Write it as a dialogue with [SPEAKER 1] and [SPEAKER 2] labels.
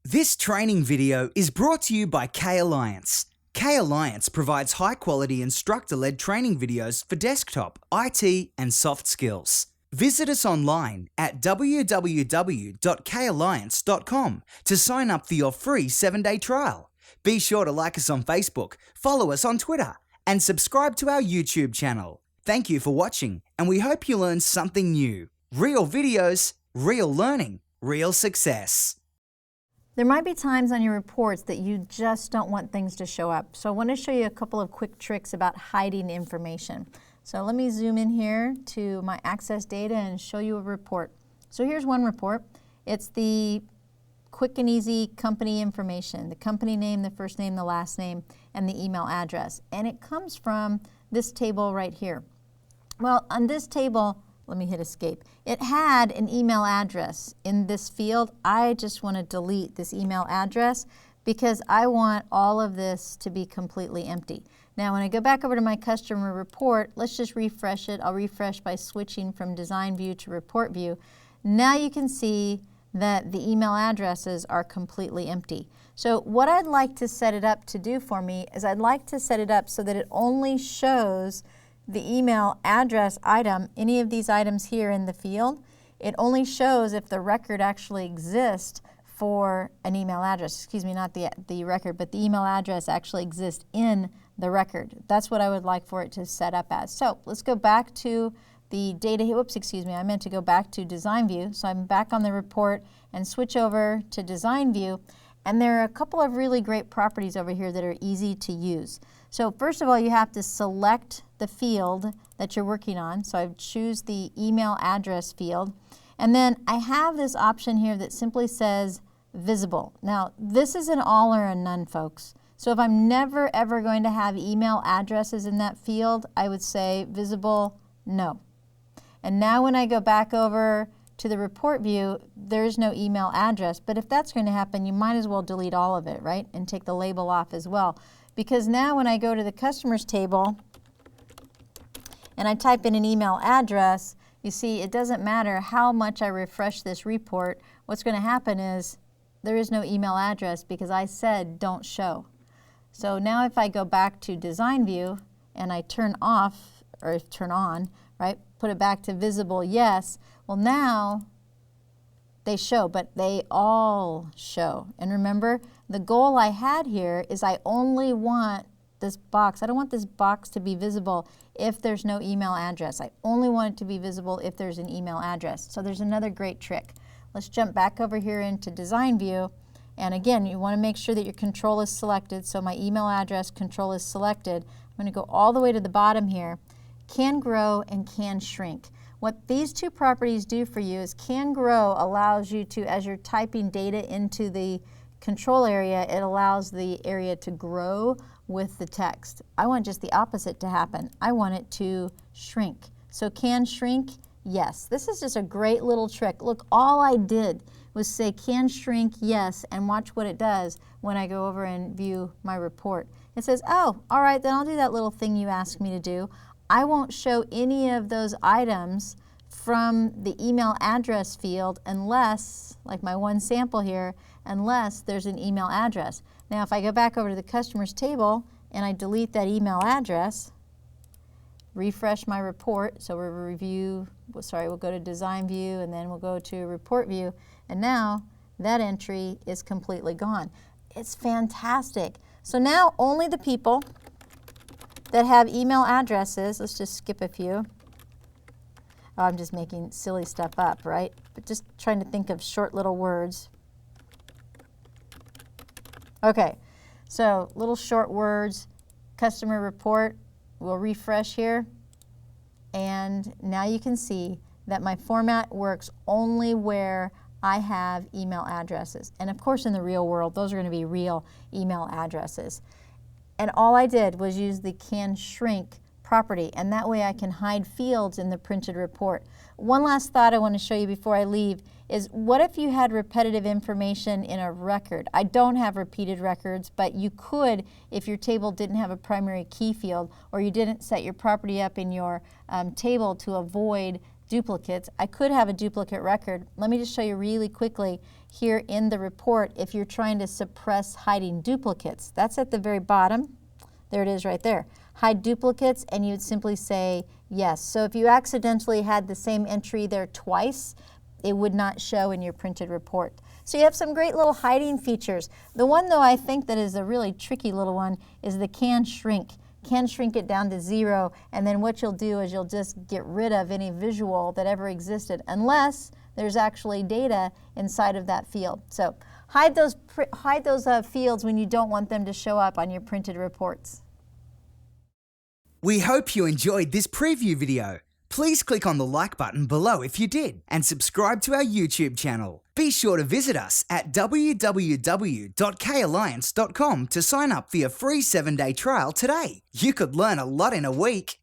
[SPEAKER 1] This training video is brought to you by K-Alliance. K-Alliance provides high-quality instructor-led training videos for desktop, IT, and soft skills. Visit us online at www.kalliance.com to sign up for your free 7-day trial. Be sure to like us on Facebook, follow us on Twitter, and subscribe to our YouTube channel. Thank you for watching, and we hope you learned something new. Real videos, real learning, real success.
[SPEAKER 2] There might be times on your reports that you just don't want things to show up. So I want to show you a couple of quick tricks about hiding information. So let me zoom in here to my Access data and show you a report. So here's one report. It's the quick and easy company information, the company name, the first name, the last name, and the email address. And it comes from this table right here. Well, on this table, let me hit escape. It had an email address in this field. I just want to delete this email address because I want all of this to be completely empty. Now when I go back over to my customer report, let's just refresh it. I'll refresh by switching from design view to report view. Now you can see that the email addresses are completely empty. So what I'd like to set it up to do for me is I'd like to set it up so that it only shows the email address item, any of these items here in the field. It only shows if the record actually exists for an email address. Excuse me, not the record, but the email address actually exists in the record. That's what I would like for it to set up as. So let's go back to the data, whoops, excuse me, I meant to go back to design view. So I'm back on the report and switch over to design view. And there are a couple of really great properties over here that are easy to use. So first of all, you have to select the field that you're working on. So I choose the email address field. And then I have this option here that simply says visible. Now, this is an all or a none, folks. So if I'm never ever going to have email addresses in that field, I would say visible, no. And now when I go back over to the report view, there's no email address. But if that's going to happen, you might as well delete all of it, right? And take the label off as well. Because now when I go to the customers table and I type in an email address, you see it doesn't matter how much I refresh this report. What's going to happen is there is no email address because I said don't show. So now if I go back to design view and I turn off or turn on, right, put it back to visible, yes, well now they show, but they all show. And remember, the goal I had here is I only want this box. I don't want this box to be visible if there's no email address. I only want it to be visible if there's an email address. So there's another great trick. Let's jump back over here into design view. And again, you want to make sure that your control is selected. So my email address control is selected. I'm going to go all the way to the bottom here. Can grow and can shrink. What these two properties do for you is can grow allows you to, as you're typing data into the control area, it allows the area to grow with the text. I want just the opposite to happen. I want it to shrink. So can shrink? Yes. This is just a great little trick. Look, all I did was say can shrink, yes, and watch what it does when I go over and view my report. It says, oh, all right, then I'll do that little thing you asked me to do. I won't show any of those items from the email address field unless, like my one sample here, unless there's an email address. Now if I go back over to the customers table and I delete that email address, refresh my report, so we'll go to design view and then we'll go to report view, and now that entry is completely gone. It's fantastic. So now only the people that have email addresses, let's just skip a few. Oh, I'm just making silly stuff up, right? But just trying to think of short little words. Okay, so little short words, customer report, we'll refresh here. And now you can see that my format works only where I have email addresses. And of course in the real world, those are going to be real email addresses. And all I did was use the can shrink property, and that way I can hide fields in the printed report. One last thought I want to show you before I leave is what if you had repetitive information in a record? I don't have repeated records, but you could if your table didn't have a primary key field or you didn't set your property up in your table to avoid duplicates. I could have a duplicate record. Let me just show you really quickly here in the report if you're trying to suppress hiding duplicates. That's at the very bottom. There it is right there. Hide duplicates, and you'd simply say yes. So if you accidentally had the same entry there twice, it would not show in your printed report. So you have some great little hiding features. The one though I think that is a really tricky little one is the can shrink. Can shrink it down to 0, and then what you'll do is you'll just get rid of any visual that ever existed unless there's actually data inside of that field. So hide those fields when you don't want them to show up on your printed reports.
[SPEAKER 1] We hope you enjoyed this preview video. Please click on the like button below if you did, and subscribe to our YouTube channel. Be sure to visit us at www.kalliance.com to sign up for your free 7-day trial today. You could learn a lot in a week.